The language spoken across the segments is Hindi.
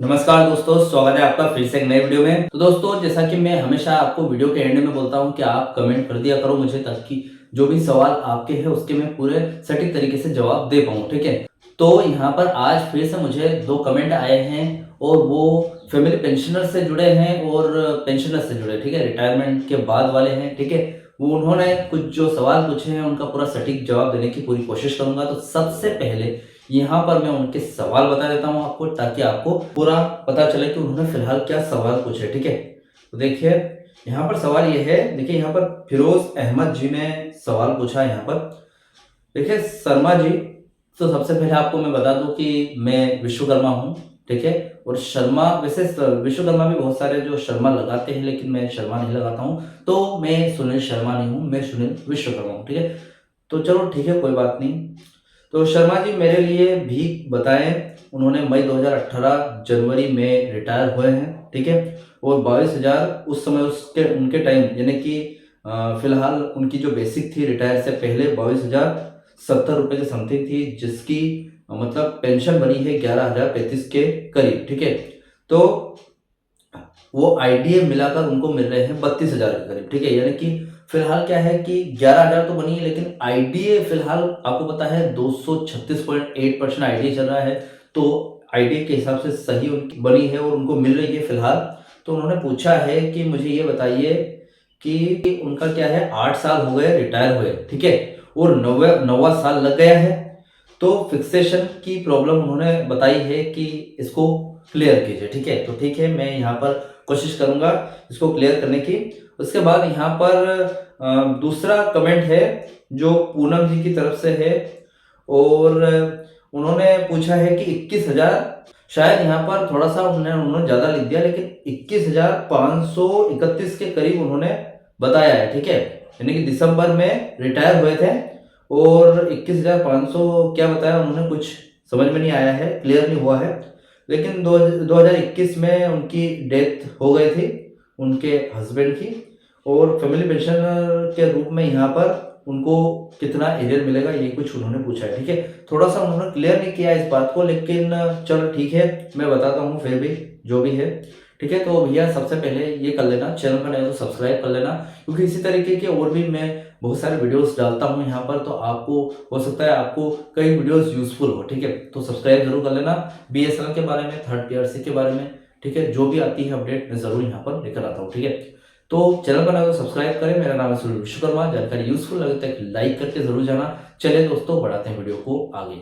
नमस्कार दोस्तों, स्वागत है आपका फिर से एक नए वीडियो में। तो दोस्तों, जैसा कि मैं हमेशा आपको वीडियो के एंड में बोलता हूं कि आप कमेंट कर दिया करो मुझे, ताकि जो भी सवाल आपके हैं उसके मैं पूरे सटीक तरीके से जवाब दे पाऊं। ठीक है, तो यहाँ पर आज फिर से मुझे 2 कमेंट आए हैं और वो फैमिली पेंशनर से जुड़े हैं और पेंशनर से जुड़े, ठीक है, रिटायरमेंट के बाद वाले हैं। ठीक है, वो उन्होंने कुछ जो सवाल पूछे हैं उनका पूरा सटीक जवाब देने की पूरी कोशिश करूंगा। तो सबसे पहले यहाँ पर मैं उनके सवाल बता देता हूँ आपको, ताकि आपको पूरा पता चले कि उन्होंने फिलहाल क्या सवाल पूछे। ठीक है, तो देखिए यहाँ पर सवाल ये है। देखिए यहाँ पर फिरोज अहमद जी ने सवाल पूछा है। यहाँ पर देखिए शर्मा जी, तो सबसे पहले आपको मैं बता दूं कि मैं विश्वकर्मा हूँ। ठीक है, और शर्मा वैसे विश्वकर्मा भी बहुत सारे जो शर्मा लगाते हैं, लेकिन मैं शर्मा नहीं लगाता हूँ। तो मैं सुनील शर्मा नहीं हूँ, मैं सुनील विश्वकर्मा हूँ। ठीक है, तो चलो ठीक है, कोई बात नहीं। तो शर्मा जी मेरे लिए भीख बताएं। उन्होंने मई 2018 जनवरी में रिटायर हुए हैं। ठीक है, और 22,000 उस समय उसके उनके टाइम, यानी कि फिलहाल उनकी जो बेसिक थी रिटायर से पहले 22,070 रुपये के समथिंग थी, जिसकी मतलब पेंशन बनी है 11,035 के करीब। ठीक है, तो वो आईडीए मिलाकर उनको मिल रहे हैं 32,000 के करीब। ठीक है, यानी कि फिलहाल क्या है कि 11,000 तो बनी है, लेकिन आईडीए फिलहाल आपको पता है 236.8% आईडीए चल रहा है। तो आईडीए के हिसाब से सही उनकी बनी है और उनको मिल रही है फिलहाल। तो उन्होंने पूछा है कि मुझे ये बताइए कि उनका क्या है, 8 साल हो गए रिटायर हुए। ठीक है, और नौवा साल लग गया है। तो फिक्सेशन की प्रॉब्लम उन्होंने बताई है कि इसको क्लियर कीजिए। ठीक है, तो ठीक है, मैं यहाँ पर कोशिश करूंगा इसको क्लियर करने की। उसके बाद यहाँ पर दूसरा कमेंट है जो पूनम जी की तरफ से है, और उन्होंने पूछा है कि 21,000, शायद यहाँ पर थोड़ा सा उन्होंने ज़्यादा लिख दिया, लेकिन 21,531 के करीब उन्होंने बताया है। ठीक है, यानी कि दिसंबर में रिटायर हुए थे और 21,500 क्या बताया उन्होंने, कुछ समझ में नहीं आया है, क्लियर नहीं हुआ है। लेकिन 2021 में उनकी डेथ हो गई थी, उनके हस्बैंड की। और फैमिली पेंशन के रूप में यहाँ पर उनको कितना एरियर मिलेगा ये कुछ उन्होंने पूछा है। ठीक है, थोड़ा सा उन्होंने क्लियर नहीं किया इस बात को, लेकिन चलो ठीक है, मैं बताता हूँ फिर भी जो भी है। ठीक है, तो भैया सबसे पहले ये कर लेना, चैनल पर नए तो सब्सक्राइब कर लेना, क्योंकि इसी तरीके के और भी मैं बहुत सारे वीडियोस डालता हूँ यहाँ पर। तो आपको हो सकता है आपको कई वीडियोस यूजफुल हो। ठीक है, तो सब्सक्राइब जरूर कर लेना। बीएसएनएल के बारे में, थर्ड पीआरसी के बारे में, ठीक है, जो भी आती है अपडेट मैं जरूर यहाँ पर लेकर आता हूँ। ठीक है, तो चैनल पर तो सब्सक्राइब करें। मेरा नाम है सुनील विश्वकर्मा। जानकारी यूजफुल लगे तो लाइक करके जरूर जाना। चलिए दोस्तों, बढ़ाते हैं वीडियो को आगे।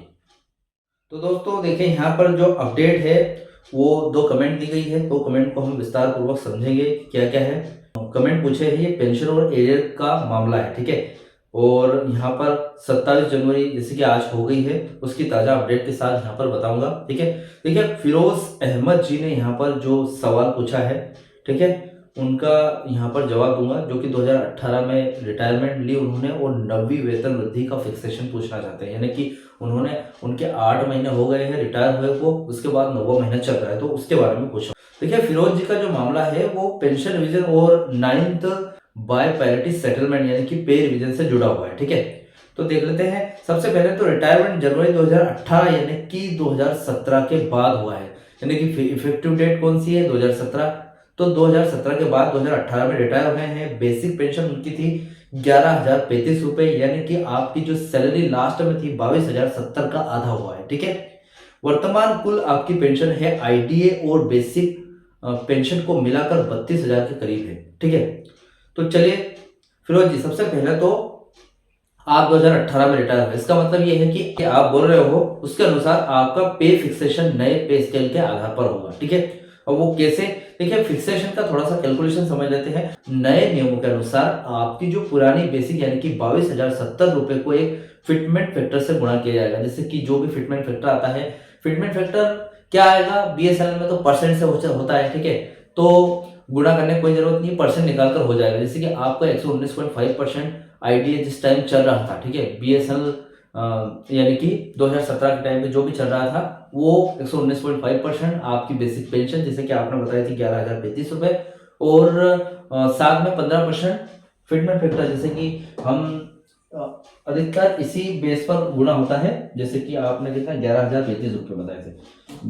तो दोस्तों देखिए, यहाँ पर जो अपडेट है वो 2 कमेंट दी गई है। 2 कमेंट को हम विस्तार पूर्वक समझेंगे क्या क्या है। कमेंट पूछे है ये पेंशन और एरियर का मामला है। ठीक है, और यहाँ पर 27 जनवरी जैसे कि आज हो गई है, उसकी ताज़ा अपडेट के साथ यहाँ पर बताऊंगा। ठीक है, देखिए फिरोज अहमद जी ने यहाँ पर जो सवाल पूछा है, ठीक है, उनका यहाँ पर जवाब दूंगा। जो कि 2018 में रिटायरमेंट ली उन्होंने और 9वीं वेतन वृद्धि का फिक्सेशन पूछना चाहते हैं, यानी कि उन्होंने उनके 8 महीने हो गए हैं रिटायर हुए को, उसके बाद 9वां महीना चल रहा है, तो उसके बारे में पूछा। देखिए फिरोज जी का जो मामला है वो पेंशन रिवीजन और 9th बाय पैरिटी सेटलमेंट यानी कि पे रिवीजन से जुड़ा हुआ है। ठीक है, तो देख लेते हैं। सबसे पहले तो रिटायरमेंट जनवरी 2018 यानी कि 2017 के बाद हुआ है, यानी कि इफेक्टिव डेट कौन सी है, 2017। तो 2017 के बाद 2018 में रिटायर हुए हैं। बेसिक पेंशन उनकी थी 11,035 रुपए, यानी कि आपकी जो सैलरी लास्ट में थी 22,070 का आधा हुआ है। ठीक है, वर्तमान कुल आपकी पेंशन है आईडीए और बेसिक पेंशन को मिलाकर 32,000 के करीब है। ठीक है, तो चलिए फिरोज जी, सबसे पहले तो आप 2018 में रिटायर हुए, इसका मतलब ये है कि आप बोल रहे हो उसके अनुसार आपका पे फिक्सेशन नए पे स्केल के आधार पर होगा। ठीक है, और वो कैसे, देखिए फिक्सेशन का थोड़ा सा कैलकुलेशन समझ लेते हैं। नए नियमों के अनुसार आपकी जो पुरानी बेसिक यानी कि 22,070 रुपए को एक फिटमेंट फैक्टर से गुणा किया जाएगा। जैसे कि जो भी फिटमेंट फैक्टर आता है, फिटमेंट फैक्टर क्या आएगा, बीएसएनएल में तो परसेंट से होता है। ठीक है, तो गुणा करने की कोई जरूरत नहीं, परसेंट निकालकर हो जाएगा। जैसे कि आपका 119.5% आईडीए जिस टाइम चल रहा था, ठीक है, बीएसएनएल यानी कि 2017 के टाइम पे जो भी चल रहा था वो 119.5% आपकी बेसिक पेंशन, जैसे कि आपने बताई थी 11,035 रुपए, और साथ में 15% फिटमेंट फैक्टर, जैसे कि हम अधिकतर इसी बेस पर गुना होता है। जैसे कि आपने कितना 11,035 रुपये बताए थे,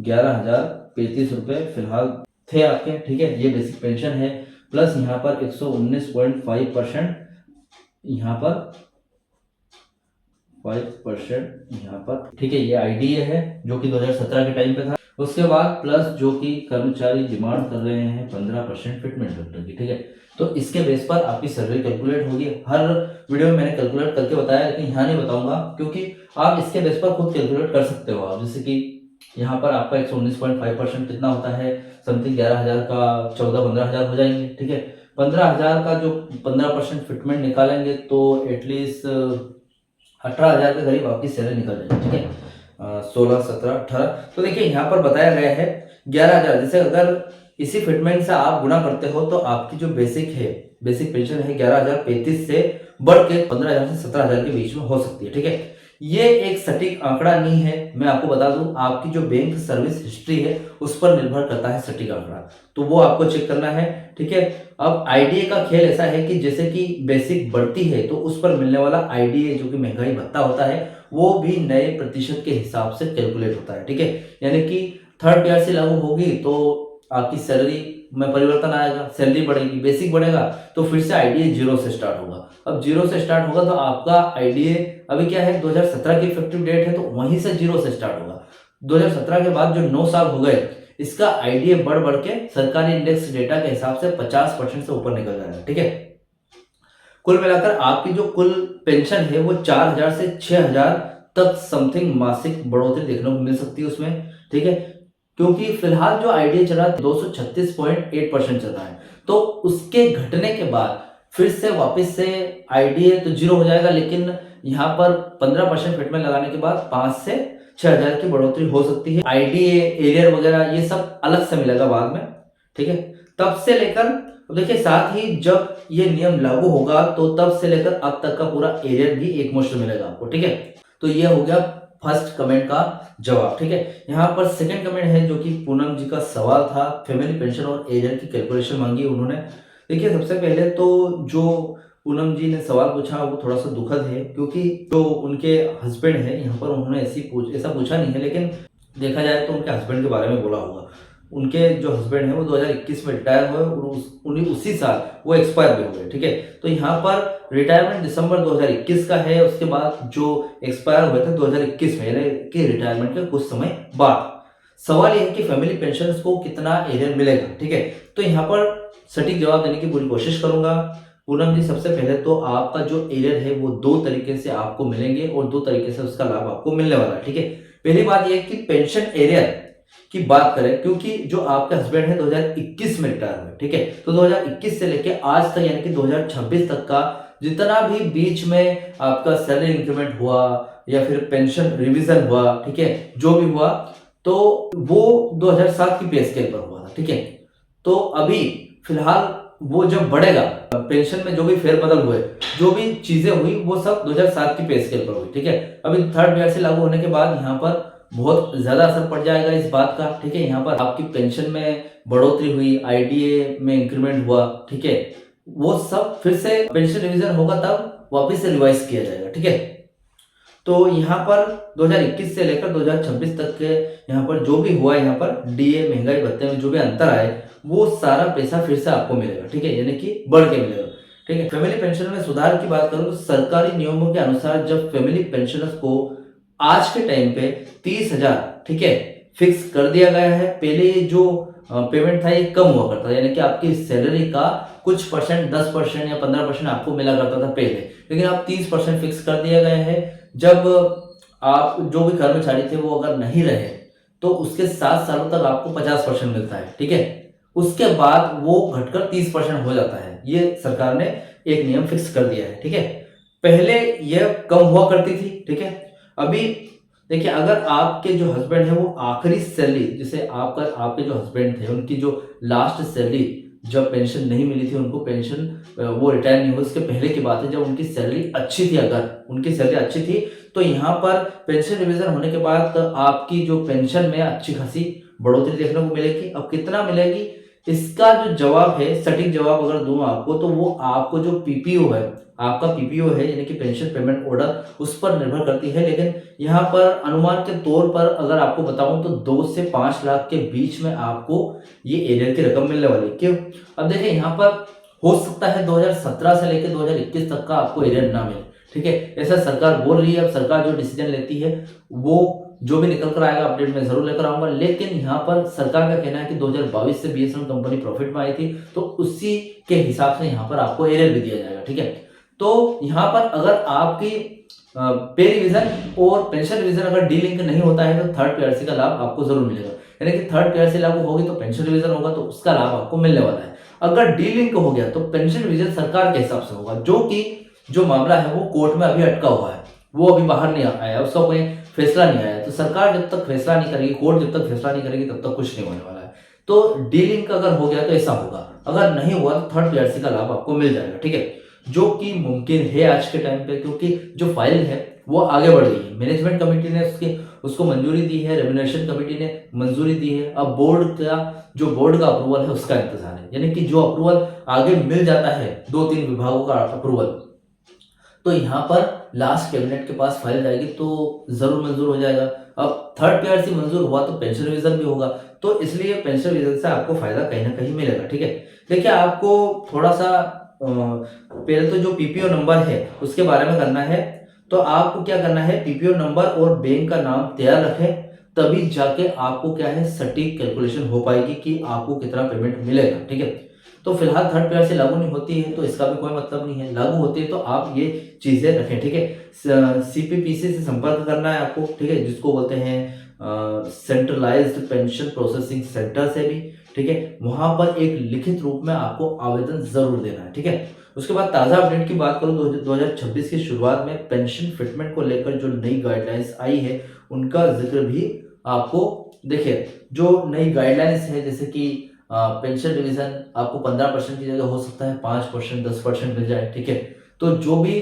11,035 रुपये फिलहाल थे आपके, ठीक है। ये बेसिक पेंशन है, प्लस यहाँ पर 119.5% यहाँ पर 5% यहाँ पर, ठीक है। ये आईडीए है जो कि 2017 के टाइम पे था। उसके बाद प्लस जो कि कर्मचारी डिमांड कर रहे हैं 15% फिटमेंट फैक्टर की, ठीक है। तो इसके बेस पर आपकी सैलरी कैलकुलेट होगी। हर वीडियो में मैंने कैलकुलेट करके बताया, लेकिन यहाँ नहीं बताऊंगा, क्योंकि आप इसके बेस पर खुद कैलकुलेट कर सकते हो आप। जैसे कि यहाँ पर आपका 119.5% कितना होता है, समथिंग 11,000 का 14-15,000 हो जाएंगे, ठीक है। 15,000 का जो 15% फिटमेंट निकालेंगे तो एटलीस्ट 18,000 के करीब आपकी सैलरी निकल जाएगी, ठीक है। 16, 17, 18। तो देखिए यहाँ पर बताया गया है 11,000। जैसे अगर इसी फिटमेंट से आप गुना करते हो तो आपकी जो बेसिक पेंशन है 11,035 से बढ़ के 15,000 से 17,000 के बीच में हो सकती है, ठीक है। ये एक सटीक आंकड़ा नहीं है, मैं आपको बता दूं, आपकी जो बैंक सर्विस हिस्ट्री है उस पर निर्भर करता है सटीक आंकड़ा, तो वो आपको चेक करना है, ठीक है। अब आईडीए का खेल ऐसा है कि जैसे कि बेसिक बढ़ती है तो उस पर मिलने वाला आईडीए जो कि महंगाई भत्ता होता है वो भी नए प्रतिशत के हिसाब से कैलकुलेट होता है, ठीक है। यानी कि थर्ड ईयर से लागू होगी तो आपकी सैलरी में परिवर्तन आएगा, सैलरी बढ़ेगी, बेसिक बढ़ेगा, तो फिर से आईडीए जीरो से स्टार्ट होगा। अब जीरो से स्टार्ट होगा तो आपका आईडीए अभी क्या है 2017 की इफेक्टिव डेट है, तो वहीं से जीरो से स्टार्ट होगा। 2017 के बाद जो 9 साल हो गए, इसका आईडीए बढ़ बढ़ के सरकारी इंडेक्स डेटा के हिसाब से 50% से ऊपर निकल जाएगा, ठीक है। कुल मिलाकर आपकी जो कुल पेंशन है वो 4,000 से 6,000 तक समथिंग मासिक बढ़ोतरी देखने को मिल सकती है उसमें, ठीक है। क्योंकि फिलहाल जो आईडीए चल रहा है 236.8% चल रहा है, तो उसके घटने के बाद फिर से वापस से आईडीए तो जीरो हो जाएगा, लेकिन यहाँ पर 15% फिटमेंट लगाने के बाद 5 से 6,000 की बढ़ोतरी हो सकती है। आईडीए एरियर वगैरह ये सब अलग से मिलेगा बाद में, ठीक है। तब से लेकर, देखिए साथ ही जब ये नियम लागू होगा तो तब से लेकर अब तक का पूरा एरियर भी एक मुश्त मिलेगा आपको, ठीक है। तो ये हो गया फर्स्ट कमेंट का जवाब, ठीक है। यहाँ पर सेकंड कमेंट है जो कि पूनम जी का सवाल था, फैमिली पेंशन और एरियर की कैलकुलेशन मांगी उन्होंने। देखिए सबसे पहले तो जो पूनम जी ने सवाल पूछा वो थोड़ा सा दुखद है, क्योंकि जो उनके हस्बैंड है यहाँ पर उन्होंने ऐसा पूछा नहीं है, लेकिन देखा जाए तो उनके हस्बैंड के बारे में बोला होगा। उनके जो हस्बैंड है वो 2021 में रिटायर हुए और उसी साल वो एक्सपायर भी हो गए, ठीक है। तो यहाँ पर रिटायरमेंट दिसंबर 2021 का है, उसके बाद जो एक्सपायर हुए थे 2021 में, यानी कि रिटायरमेंट के कुछ समय बाद। सवाल यह है कि फैमिली पेंशन को कितना एरियर मिलेगा, ठीक है। तो यहाँ पर सटीक जवाब देने की पूरी कोशिश करूंगा। पूनम जी सबसे पहले तो आपका जो एरियर है वो 2 तरीके से आपको मिलेंगे और 2 तरीके से उसका लाभ आपको मिलने वाला है, ठीक है। पहली बात यह कि पेंशन एरियर की बात करें, क्योंकि जो आपके हस्बैंड है 2021 में रिटायर हुए, ठीक है। तो 2021 से लेके आज तक यानी कि 2026 तक का जितना भी बीच में आपका सैलरी इंक्रीमेंट हुआ या फिर पेंशन रिवीजन हुआ, ठीक है, जो भी हुआ तो वो 2007 की पे स्केल पर हुआ था, ठीक है। तो अभी फिलहाल वो जब बढ़ेगा, पेंशन में जो भी फेरबदल हुए, जो भी चीजें हुई वो सब 2007 की पे स्केल पर हुई, ठीक है। अभी थर्ड ईयर से लागू होने के बाद यहाँ पर बहुत ज्यादा असर पड़ जाएगा इस बात का, ठीक है। यहाँ पर आपकी पेंशन में बढ़ोतरी हुई, आईडीए में इंक्रीमेंट हुआ, ठीक है, वो सब फिर से पेंशन रिवीजन होगा तब वापस से रिवाइज किया जाएगा, ठीक है। तो यहाँ पर 2021 से लेकर 2026 तक के यहाँ पर जो भी हुआ, यहाँ पर डीए महंगाई भत्ते में जो भी अंतर आए वो सारा पैसा फिर से आपको मिलेगा, ठीक है, यानी कि बढ़ के मिलेगा, ठीक है। फैमिली पेंशन में सुधार की बात करूं तो सरकारी नियमों के अनुसार जब फैमिली पेंशनर्स को आज के टाइम पे 30,000, ठीक है, फिक्स कर दिया गया है। पहले जो पेमेंट था ये कम हुआ करता था, यानी कि आपकी सैलरी का कुछ परसेंट 10% या 15% आपको मिला करता था पहले, लेकिन अब 30% फिक्स कर दिया गया है। जब आप जो भी कर्मचारी थे वो अगर नहीं रहे तो उसके 7 सालों तक आपको 50% मिलता है, ठीक है। उसके बाद वो घटकर 30% हो जाता है। ये सरकार ने एक नियम फिक्स कर दिया है, ठीक है। पहले यह कम हुआ करती थी, ठीक है। अभी देखिए अगर आपके जो हस्बैंड है वो आखिरी सैलरी, जैसे आपके जो हस्बैंड थे उनकी जो लास्ट सैलरी जब पेंशन नहीं मिली थी उनको, पेंशन वो रिटायर नहीं हुए उसके पहले की बात है, जब उनकी सैलरी अच्छी थी, अगर उनकी सैलरी अच्छी थी तो यहाँ पर पेंशन रिवीजन होने के बाद आपकी जो पेंशन में अच्छी खासी बढ़ोतरी देखने को मिलेगी। अब कितना मिलेगी इसका जो जवाब है, सटीक जवाब अगर दूं आपको, तो वो आपको जो पीपीओ है, आपका पीपीओ है यानी कि पेंशन पेमेंट ऑर्डर, उस पर निर्भर करती है। लेकिन यहाँ पर अनुमान के तौर पर अगर आपको बताऊं तो 2 से 5 लाख के बीच में आपको ये एरियर की रकम मिलने वाली है। क्यों? अब देखिए, यहाँ पर हो सकता है 2017 से लेकर 2021 तक का आपको एरियर ना मिले, ठीक है, ऐसा सरकार बोल रही है। अब सरकार जो डिसीजन लेती है वो जो भी निकल कर आएगा अपडेट में जरूर लेकर आऊंगा। लेकिन यहाँ पर सरकार का कहना है कि 2022 से बीएसएनएल कंपनी प्रॉफिट में आई थी, तो उसी के हिसाब से यहाँ पर आपको एरियर भी दिया जाएगा, ठीक है। तो यहाँ पर अगर आपकी पे रिवीजन और पेंशन रिवीजन अगर डी लिंक नहीं होता है तो थर्ड पीआरसी का लाभ आपको जरूर मिलेगा। यानी कि थर्ड पीआरसी लागू होगी तो पेंशन रिवीजन होगा, तो उसका लाभ आपको मिलने वाला है। अगर डी लिंक हो गया तो पेंशन रिवीजन सरकार के हिसाब से होगा, जो कि जो मामला है वो कोर्ट में अभी अटका हुआ है, वो अभी बाहर नहीं आया, उसका कोई फैसला नहीं आया। तो सरकार जब तक फैसला नहीं करेगी, कोर्ट जब तक फैसला नहीं करेगी, तब तक कुछ नहीं होने वाला है। तो डी लिंक अगर हो गया तो ऐसा होगा, अगर नहीं हुआ तो थर्ड पीआरसी का लाभ आपको मिल जाएगा, ठीक है, जो कि मुमकिन है आज के टाइम पे, क्योंकि जो फाइल है वो आगे बढ़ गई है। मैनेजमेंट कमेटी ने उसको मंजूरी दी है, रेम्युनरेशन कमेटी ने मंजूरी दी है। अब बोर्ड का अप्रूवल है उसका इंतजार है। यानी कि जो अप्रूवल आगे मिल जाता है 2-3 विभागों का अप्रूवल, तो यहाँ पर लास्ट कैबिनेट के पास फाइल जाएगी तो जरूर मंजूर हो जाएगा। अब थर्ड पीआरसी मंजूर हुआ तो पेंशन रिवीजन भी होगा, तो इसलिए पेंशन रिवीजन से आपको फायदा कहीं ना कहीं मिलेगा, ठीक है। देखिए, आपको थोड़ा सा पहले तो जो पीपीओ नंबर है उसके बारे में करना है। तो आपको क्या करना है, पीपीओ नंबर और बैंक का नाम तैयार रखें, तभी जाके आपको क्या है सटीक कैलकुलेशन हो पाएगी कि आपको कितना पेमेंट मिलेगा, ठीक है। तो फिलहाल थर्ड पीआरसी लागू नहीं होती है तो इसका भी कोई मतलब नहीं है, लागू होती है तो आप ये चीजें रखें, ठीक है। सीपीपीसी से संपर्क करना है आपको, ठीक है, जिसको बोलते हैं सेंट्रलाइज्ड पेंशन प्रोसेसिंग सेंटर से भी, ठीक है। वहां पर एक लिखित रूप में आपको आवेदन जरूर देना है, ठीक है। उसके बाद ताजा अपडेट की बात करूं तो 2026 की शुरुआत में पेंशन फिटमेंट को लेकर जो नई गाइडलाइंस आई है उनका जिक्र भी आपको, देखिए, जो नई गाइडलाइंस है जैसे कि पेंशन रिवीजन आपको 15% की जगह हो सकता है 5%, 10% मिल जाए, ठीक है। तो जो भी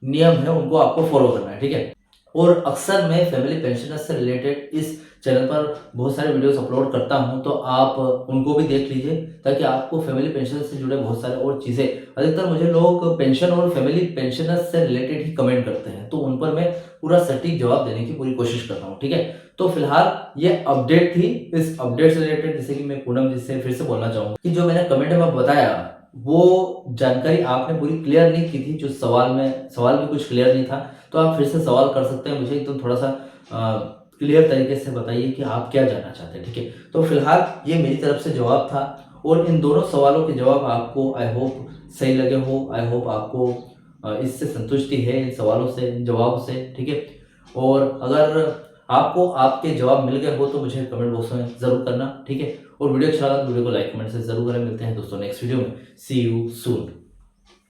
नियम है उनको आपको फॉलो करना है, ठीक है। और अक्सर मैं फैमिली पेंशनर से रिलेटेड इस चैनल पर बहुत सारे वीडियोस अपलोड करता हूं, तो आप उनको भी देख लीजिए ताकि आपको फैमिली पेंशन से जुड़े बहुत सारे और चीज़ें, अधिकतर मुझे लोग पेंशन और फैमिली पेंशनर से रिलेटेड ही कमेंट करते हैं, तो उन पर मैं पूरा सटीक जवाब देने की पूरी कोशिश करता हूँ, ठीक है। तो फिलहाल ये अपडेट थी। इस अपडेट से रिलेटेड जैसे कि मैं पूनम जी से फिर से बोलना चाहूँगा कि जो मैंने कमेंट में बताया वो जानकारी आपने पूरी क्लियर नहीं की थी, जो सवाल भी कुछ क्लियर नहीं था, तो आप फिर से सवाल कर सकते हैं मुझे, तो थोड़ा सा क्लियर तरीके से बताइए कि आप क्या जानना चाहते हैं, ठीक है। तो फिलहाल ये मेरी तरफ से जवाब था, और इन दोनों सवालों के जवाब आपको आई होप सही लगे हो, आई होप आपको इससे संतुष्टि है इन सवालों से, इन जवाबों से, ठीक है। और अगर आपको आपके जवाब मिल गए हो तो मुझे कमेंट बॉक्स में जरूर करना, ठीक है। और वीडियो अच्छा लगा तो वीडियो को लाइक कमेंट से जरूर करें। मिलते हैं दोस्तों नेक्स्ट वीडियो में। सी यू सून।